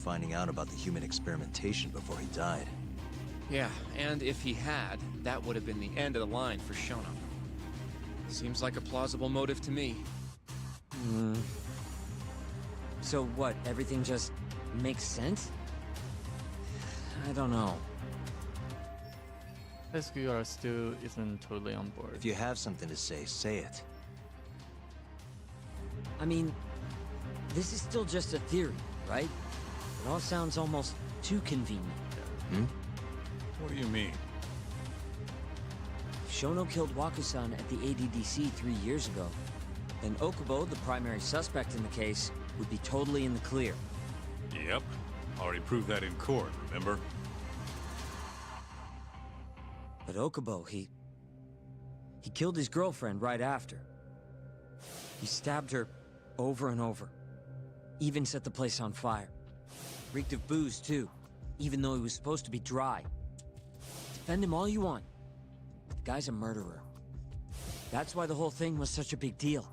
finding out about the human experimentation before he died. Yeah, and if he had, that would have been the end of the line for Shono. Seems like a plausible motive to me. So what, everything just makes sense? I don't know. SQR still isn't totally on board. If you have something to say, say it. I mean, this is still just a theory, right? It all sounds almost too convenient. What do you mean? If Shono killed Waku-san at the ADDC 3 years ago, then Okubo, the primary suspect in the case, would be totally in the clear. Yep. Already proved that in court, remember? But Okubo, he killed his girlfriend right after. He stabbed her over and over. Even set the place on fire. Reeked of booze, too, even though he was supposed to be dry. Defend him all you want. The guy's a murderer. That's why the whole thing was such a big deal.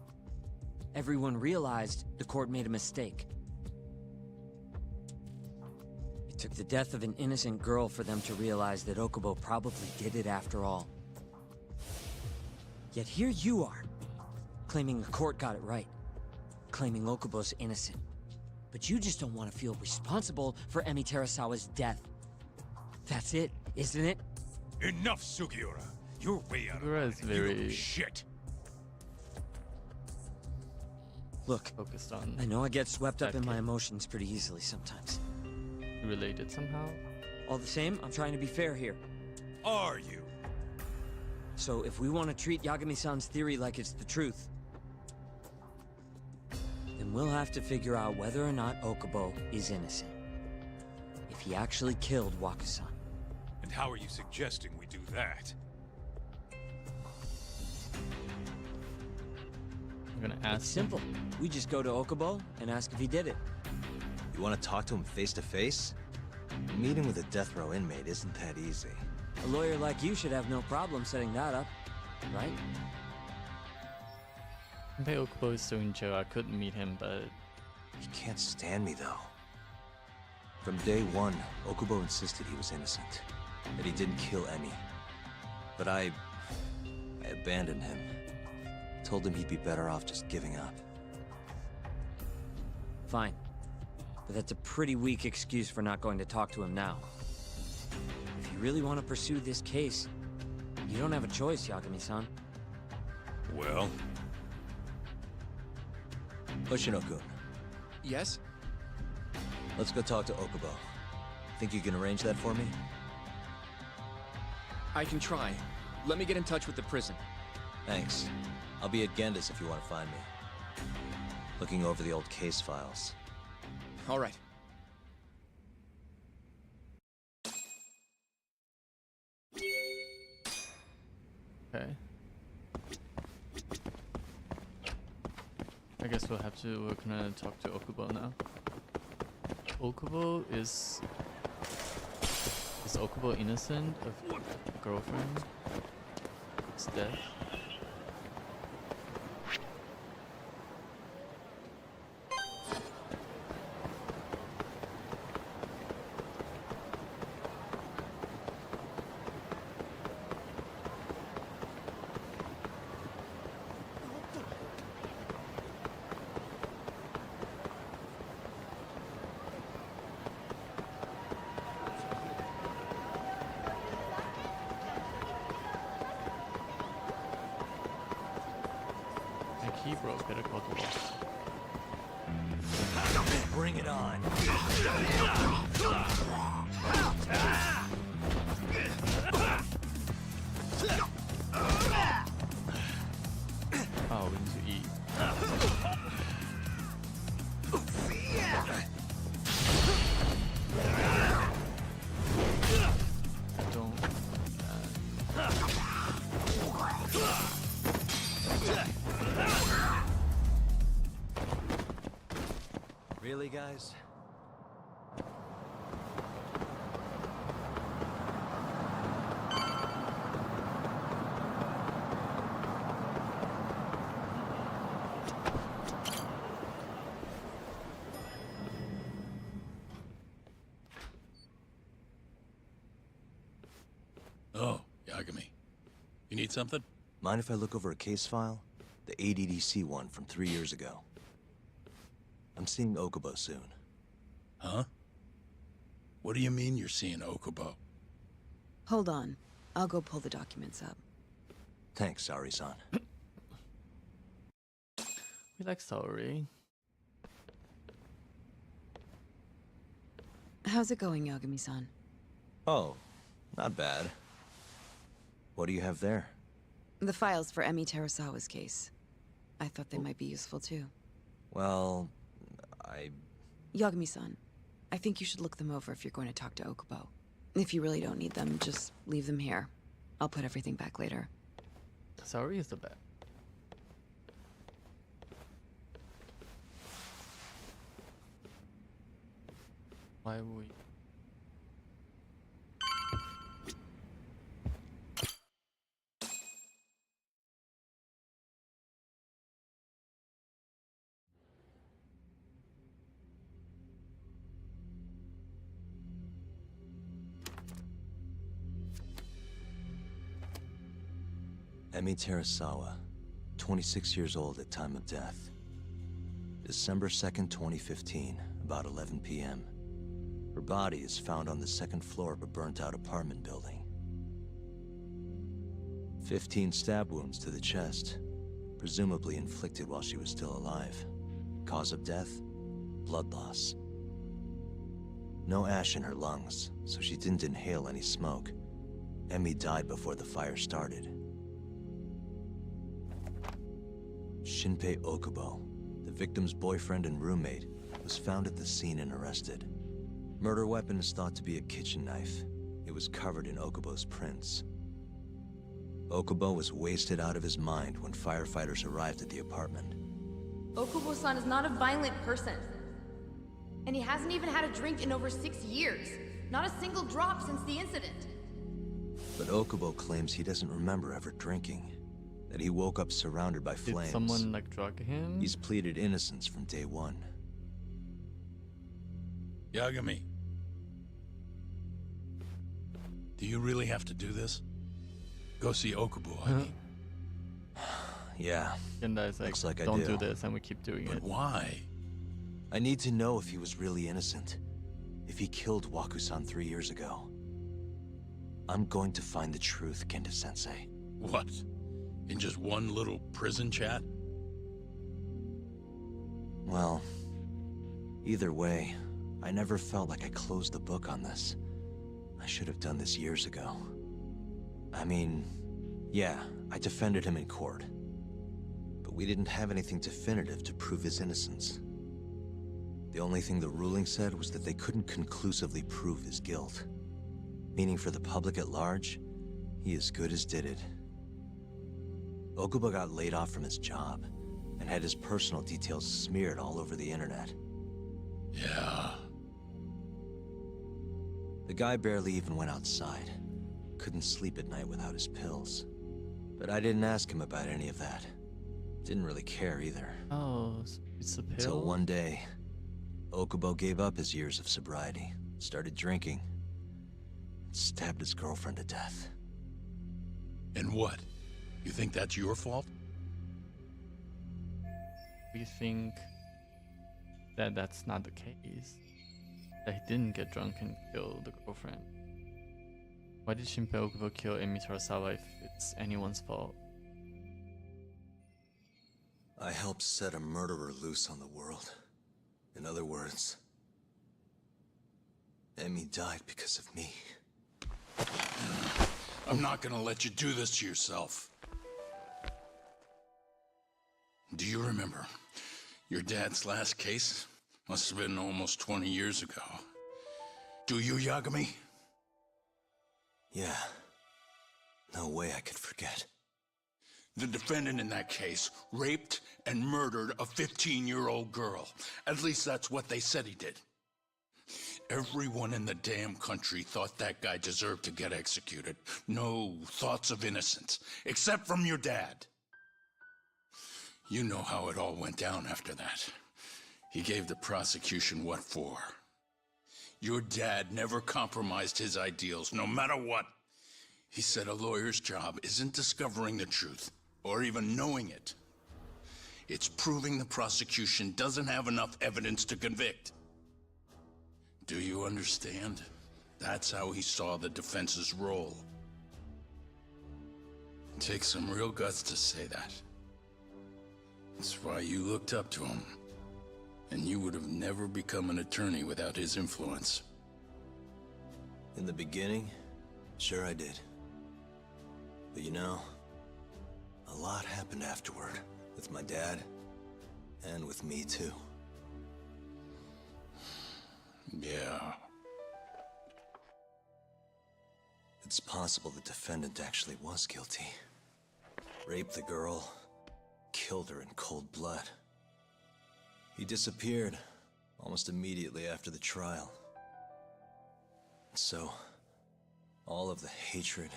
Everyone realized the court made a mistake. It took the death of an innocent girl for them to realize that Okubo probably did it after all. Yet here you are, claiming the court got it right. Claiming Okubo's innocent. But you just don't want to feel responsible for Emi Terasawa's death. That's it, isn't it? Enough, Sugiura! You're way out of Sugiura line. is and you know very- shit! Look, Focused on I know I get swept up that in my kid. emotions pretty easily sometimes. related somehow. All the same, I'm trying to be fair here. Are you? So if we want to treat Yagami-san's theory like it's the truth, then we'll have to figure out whether or not Okubo is innocent. If he actually killed Waku-san. And how are you suggesting we do that? I'm gonna ask It's simple. We just go to Okubo and ask if he did it. You want to talk to him face to face? Meeting with a death row inmate isn't that easy. A lawyer like you should have no problem setting that up, right? Maybe Okubo is still in jail. I could meet him, but He can't stand me, though. From day one, Okubo insisted he was innocent, that he didn't kill Emi. But I abandoned him. Told him he'd be better off just giving up. Fine. But that's a pretty weak excuse for not going to talk to him now. If you really want to pursue this case, you don't have a choice, Yagami-san. Well, Hoshino-kun, Yes? let's go talk to Okubo. Think you can arrange that for me? I can try. Let me get in touch with the prison. Thanks. I'll be at Genda's if you want to find me. Looking over the old case files. All right. okay. I guess we're gonna talk to Okubo now. Okubo is Okubo innocent of girlfriend's death? My key broke, better call the boss. Bring it on! Oh, we need to eat. Don't. Really, guys? need something? Mind if I look over a case file? The ADDC one from 3 years ago. I'm seeing Okubo soon. Huh? What do you mean you're seeing Okubo? Hold on. I'll go pull the documents up. Thanks, Saori-san. We like Saori. How's it going, Yagami-san? Oh, not bad. What do you have there? The files for Emi Terasawa's case. I thought they might be useful too. Well, Yagami-san, I think you should look them over if you're going to talk to Okubo. If you really don't need them, just leave them here. I'll put everything back later. Saori is the best. Why would we? Emi Terasawa, 26 years old at time of death. December 2nd, 2015, about 11 p.m. Her body is found on the second floor of a burnt-out apartment building. 15 stab wounds to the chest, presumably inflicted while she was still alive. Cause of death? Blood loss. No ash in her lungs, so she didn't inhale any smoke. Emi died before the fire started. Shinpei Okubo, the victim's boyfriend and roommate, was found at the scene and arrested. Murder weapon is thought to be a kitchen knife. It was covered in Okubo's prints. Okubo was wasted out of his mind when firefighters arrived at the apartment. Okubo-san is not a violent person. And he hasn't even had a drink in over 6 years. Not a single drop since the incident. But Okubo claims he doesn't remember ever drinking. That he woke up surrounded by flames. Did someone like drug him? He's pleaded innocence from day one. Yagami. Do you really have to do this? Go see Okubo, I mean. Yeah, And it's like, looks like I don't do. do this, and we keep doing But it. why? I need to know if he was really innocent. If he killed Waku-san 3 years ago. I'm going to find the truth, Kenta-sensei. What? In just one little prison chat? Well, either way, I never felt like I closed the book on this. I should have done this years ago. I mean, yeah, I defended him in court. But we didn't have anything definitive to prove his innocence. The only thing the ruling said was that they couldn't conclusively prove his guilt. Meaning for the public at large, he as good as did it. Okubo got laid off from his job, and had his personal details smeared all over the internet. Yeah. The guy barely even went outside. Couldn't sleep at night without his pills. But I didn't ask him about any of that. Didn't really care either. Oh, it's a pill. Until one day, Okubo gave up his years of sobriety, started drinking, and stabbed his girlfriend to death. And what? You think that's your fault? We think that that's not the case. That he didn't get drunk and kill the girlfriend. Why did Shinpei Okubo kill Emi Terasawa if it's anyone's fault? I helped set a murderer loose on the world. In other words, Emi died because of me. I'm not gonna let you do this to yourself. Do you remember your dad's last case? Must have been almost 20 years ago. Do you, Yagami? Yeah. No way I could forget. The defendant in that case raped and murdered a 15-year-old girl. At least that's what they said he did. Everyone in the damn country thought that guy deserved to get executed. No thoughts of innocence, except from your dad. You know how it all went down after that. He gave the prosecution what for. Your dad never compromised his ideals, no matter what. He said a lawyer's job isn't discovering the truth, or even knowing it. It's proving the prosecution doesn't have enough evidence to convict. Do you understand? That's how he saw the defense's role. It takes some real guts to say that. That's why you looked up to him. And you would have never become an attorney without his influence. In the beginning, sure I did. But you know, a lot happened afterward. With my dad, and with me too. Yeah. It's possible the defendant actually was guilty. Raped the girl, killed her in cold blood. He disappeared almost immediately after the trial. So, all of the hatred,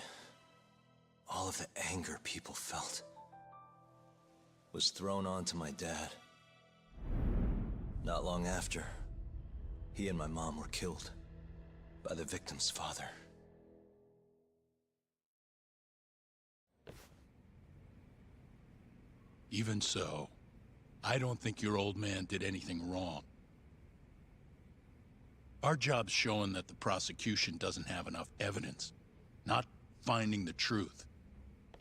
all of the anger people felt was thrown onto my dad. Not long after, he and my mom were killed by the victim's father. Even so, I don't think your old man did anything wrong. Our job's showing that the prosecution doesn't have enough evidence, not finding the truth.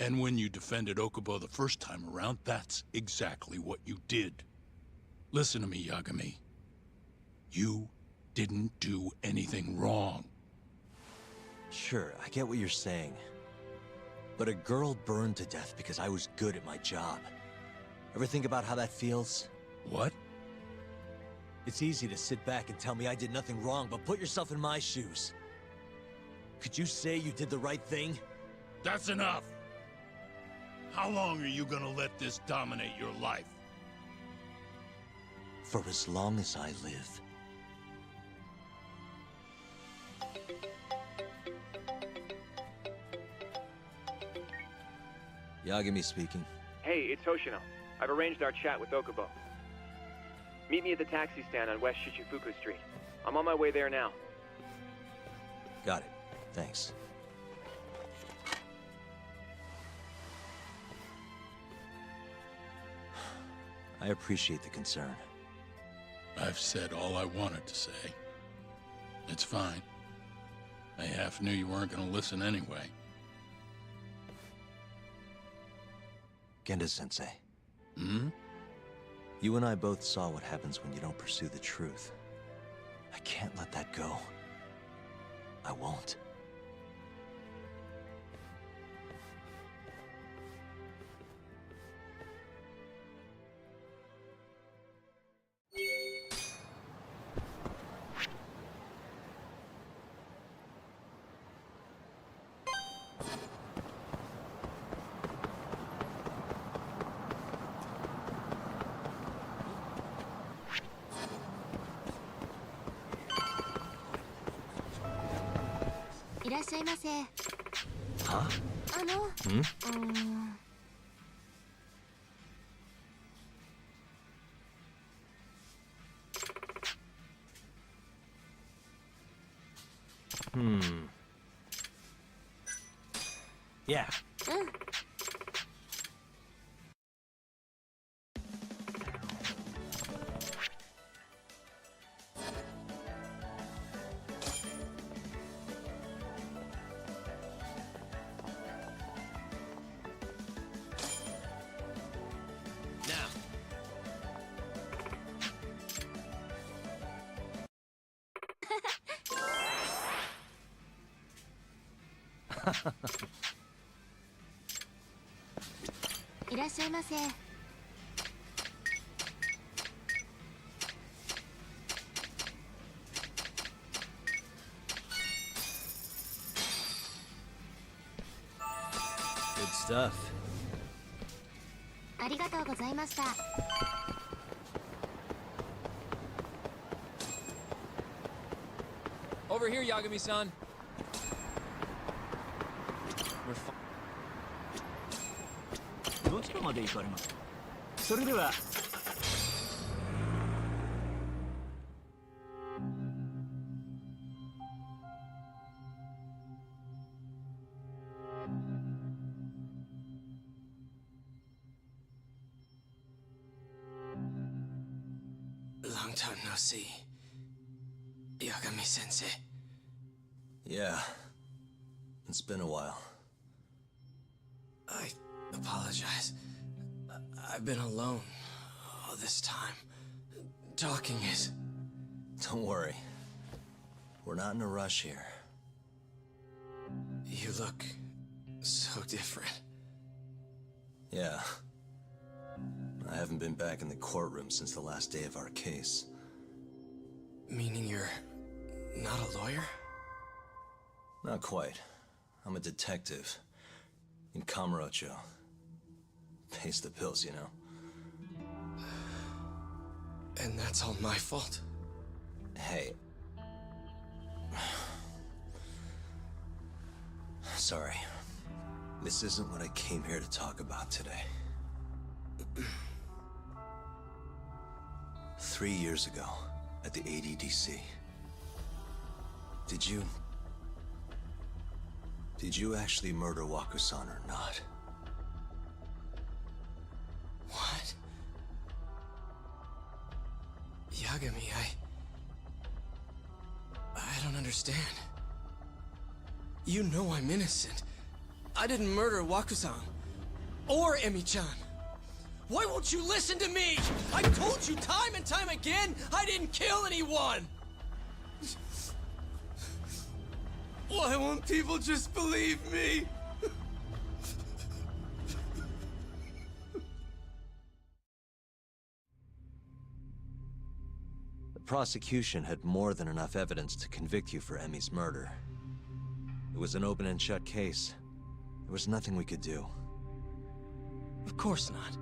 And when you defended Okubo the first time around, that's exactly what you did. Listen to me, Yagami. You didn't do anything wrong. Sure, I get what you're saying. But a girl burned to death because I was good at my job. Ever think about how that feels? What? It's easy to sit back and tell me I did nothing wrong, but put yourself in my shoes. Could you say you did the right thing? That's enough! How long are you gonna let this dominate your life? For as long as I live. Yagami speaking. Hey, it's Hoshino. I've arranged our chat with Okubo. Meet me at the taxi stand on West Shichifuku Street. I'm on my way there now. Got it. Thanks. I appreciate the concern. I've said all I wanted to say. It's fine. I half knew you weren't gonna listen anyway. Genda-sensei. Hmm? You and I both saw what happens when you don't pursue the truth. I can't let that go. I won't. Huh? Yeah. Good stuff. Over here, Yagami-san. We're fine. どちらまで行かれますか。それでは。Long time no see. Yagami-sensei. Yeah. It's been a while. I apologize. I've been alone all this time. Talking is... Don't worry. We're not in a rush here. You look so different. Yeah. I haven't been back in the courtroom since the last day of our case. Meaning you're not a lawyer? Not quite. I'm a detective. In Kamurocho. Pays the bills, you know. And that's all my fault? Hey. Sorry. This isn't what I came here to talk about today. 3 years ago, at the ADDC. Did you actually murder Waku-san or not? What? Yagami, I don't understand. You know I'm innocent. I didn't murder Waku-san. Or Emi-chan. Why won't you listen to me? I told you time and time again, I didn't kill anyone! Why won't people just believe me? The prosecution had more than enough evidence to convict you for Emi's murder. It was an open and shut case. There was nothing we could do. Of course not.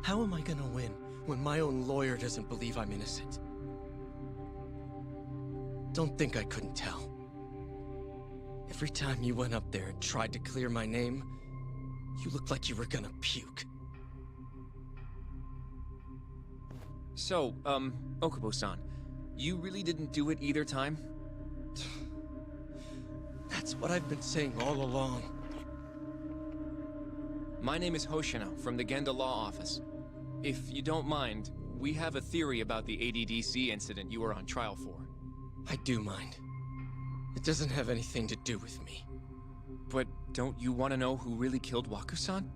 How am I gonna win when my own lawyer doesn't believe I'm innocent? Don't think I couldn't tell. Every time you went up there and tried to clear my name, you looked like you were gonna puke. So, Okubo-san, you really didn't do it either time? That's what I've been saying all along. My name is Hoshino, from the Genda Law Office. If you don't mind, we have a theory about the ADDC incident you were on trial for. I do mind. It doesn't have anything to do with me. But don't you want to know who really killed Waku-san?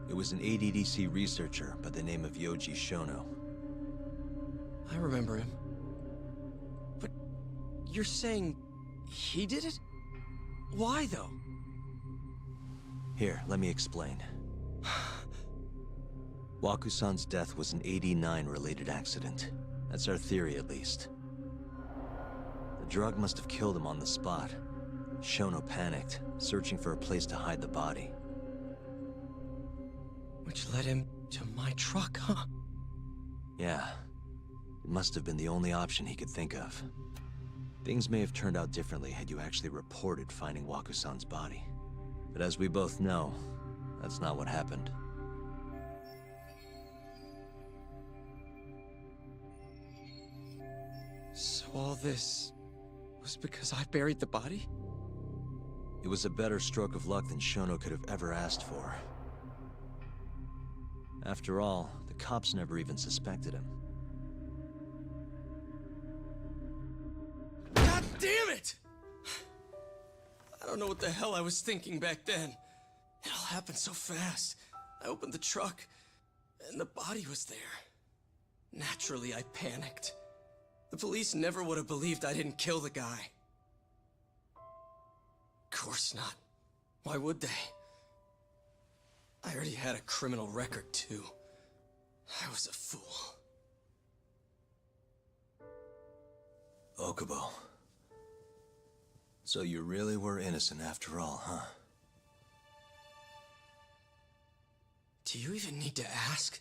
It was an ADDC researcher by the name of Yoji Shono. I remember him. But you're saying he did it? Why, though? Here, let me explain. Waku-san's death was an 89-related accident. That's our theory, at least. The drug must have killed him on the spot. Shono panicked, searching for a place to hide the body. Which led him to my truck, huh? Yeah. It must have been the only option he could think of. Things may have turned out differently had you actually reported finding Waku-san's body. But as we both know, that's not what happened. So all this was because I buried the body? It was a better stroke of luck than Shono could have ever asked for. After all, the cops never even suspected him. God damn it! I don't know what the hell I was thinking back then. It all happened so fast. I opened the truck, and the body was there. Naturally, I panicked. The police never would have believed I didn't kill the guy. Of course not. Why would they? I already had a criminal record, too. I was a fool. Okubo. So you really were innocent after all, huh? Do you even need to ask?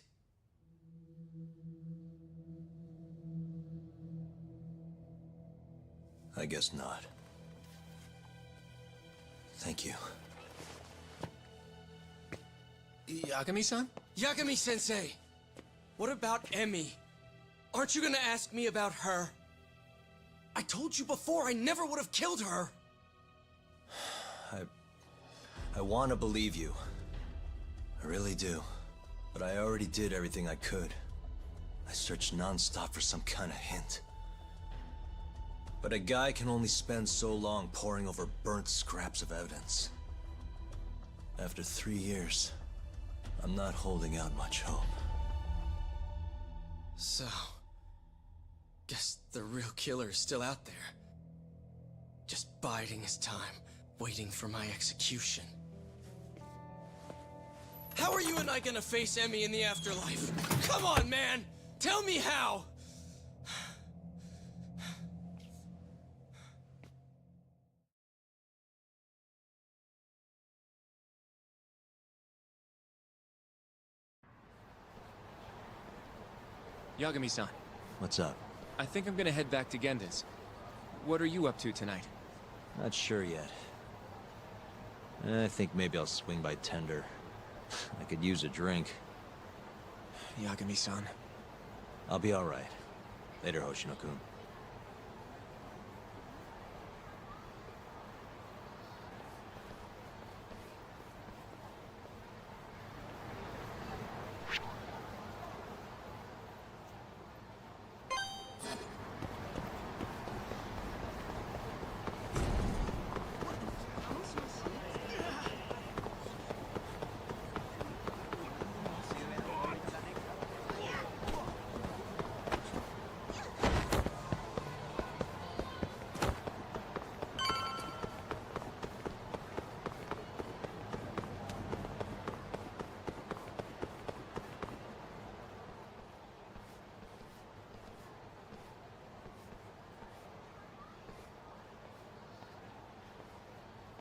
I guess not. Thank you. Yagami-san? Yagami-sensei! What about Emi? Aren't you gonna ask me about her? I told you before I never would have killed her! I want to believe you. I really do. But I already did everything I could. I searched non-stop for some kind of hint. But a guy can only spend so long poring over burnt scraps of evidence. After 3 years, I'm not holding out much hope. So... guess the real killer is still out there. Just biding his time, waiting for my execution. How are you and I gonna face Emmy in the afterlife? Come on, man! Tell me how! Yagami-san, What's up? I think I'm gonna head back to Genda's. What are you up to tonight? Not sure yet. I think maybe I'll swing by Tender. I could use a drink. Yagami-san. I'll be alright. Later, Hoshino-kun.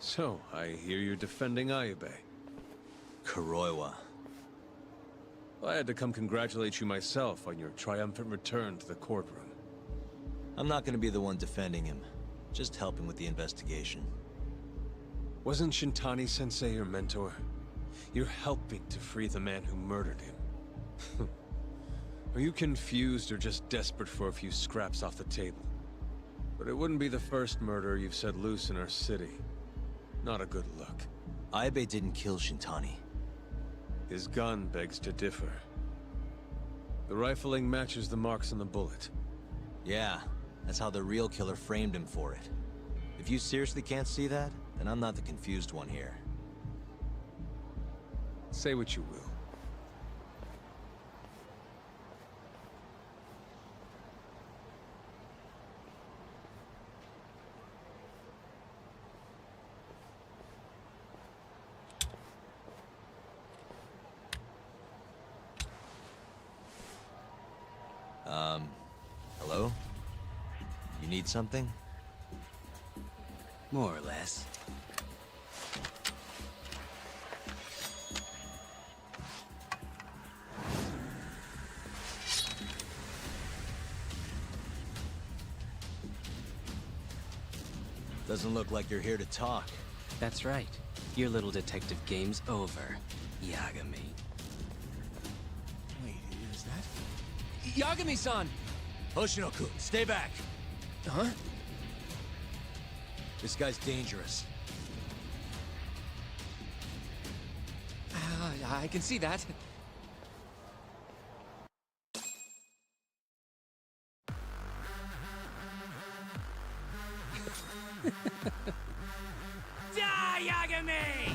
So, I hear you're defending Ayube. Kuroiwa. I had to come congratulate you myself on your triumphant return to the courtroom. I'm not gonna be the one defending him. Just helping with the investigation. Wasn't Shintani-sensei your mentor? You're helping to free the man who murdered him. Are you confused or just desperate for a few scraps off the table? But it wouldn't be the first murder you've set loose in our city. Not a good look. Ayube didn't kill Shintani. His gun begs to differ. The rifling matches the marks on the bullet. Yeah, that's how the real killer framed him for it. If you seriously can't see that, then I'm not the confused one here. Say what you will. Hello? You need something? More or less. Doesn't look like you're here to talk. That's right. Your little detective game's over, Yagami. Wait, is that... Yagami-san! Hoshino-kun, stay back! Huh? This guy's dangerous. I can see that. Die, Yagami!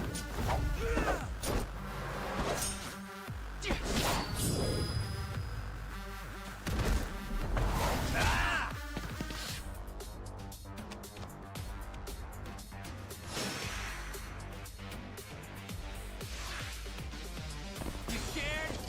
You scared?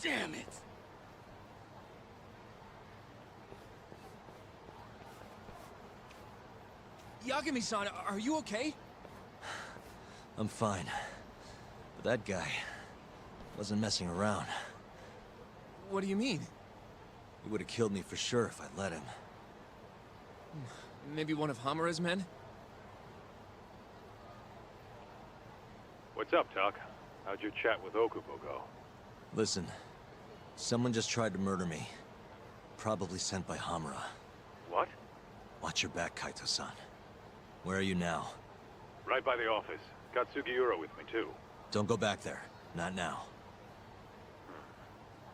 Damn it! Yagami-san, are you okay? I'm fine. But that guy wasn't messing around. What do you mean? He would have killed me for sure if I'd let him. Maybe one of Hamura's men? What's up, Tuck? How'd your chat with Okubo go? Listen, someone just tried to murder me. Probably sent by Hamura. What? Watch your back, Kaito-san. Where are you now? Right by the office. Got Sugiura with me, too. Don't go back there. Not now.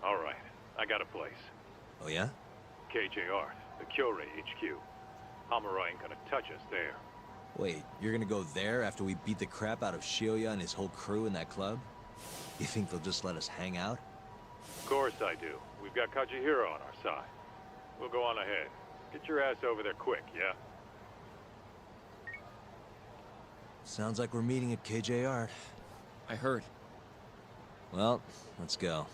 All right. I got a place. Oh yeah? KJR, the Kyorei HQ. Hamura ain't gonna touch us there. Wait, you're gonna go there after we beat the crap out of Shioya and his whole crew in that club? You think they'll just let us hang out? Of course I do. We've got Kajihiro on our side. We'll go on ahead. Get your ass over there quick, yeah? Sounds like we're meeting at KJR. I heard. Well, let's go.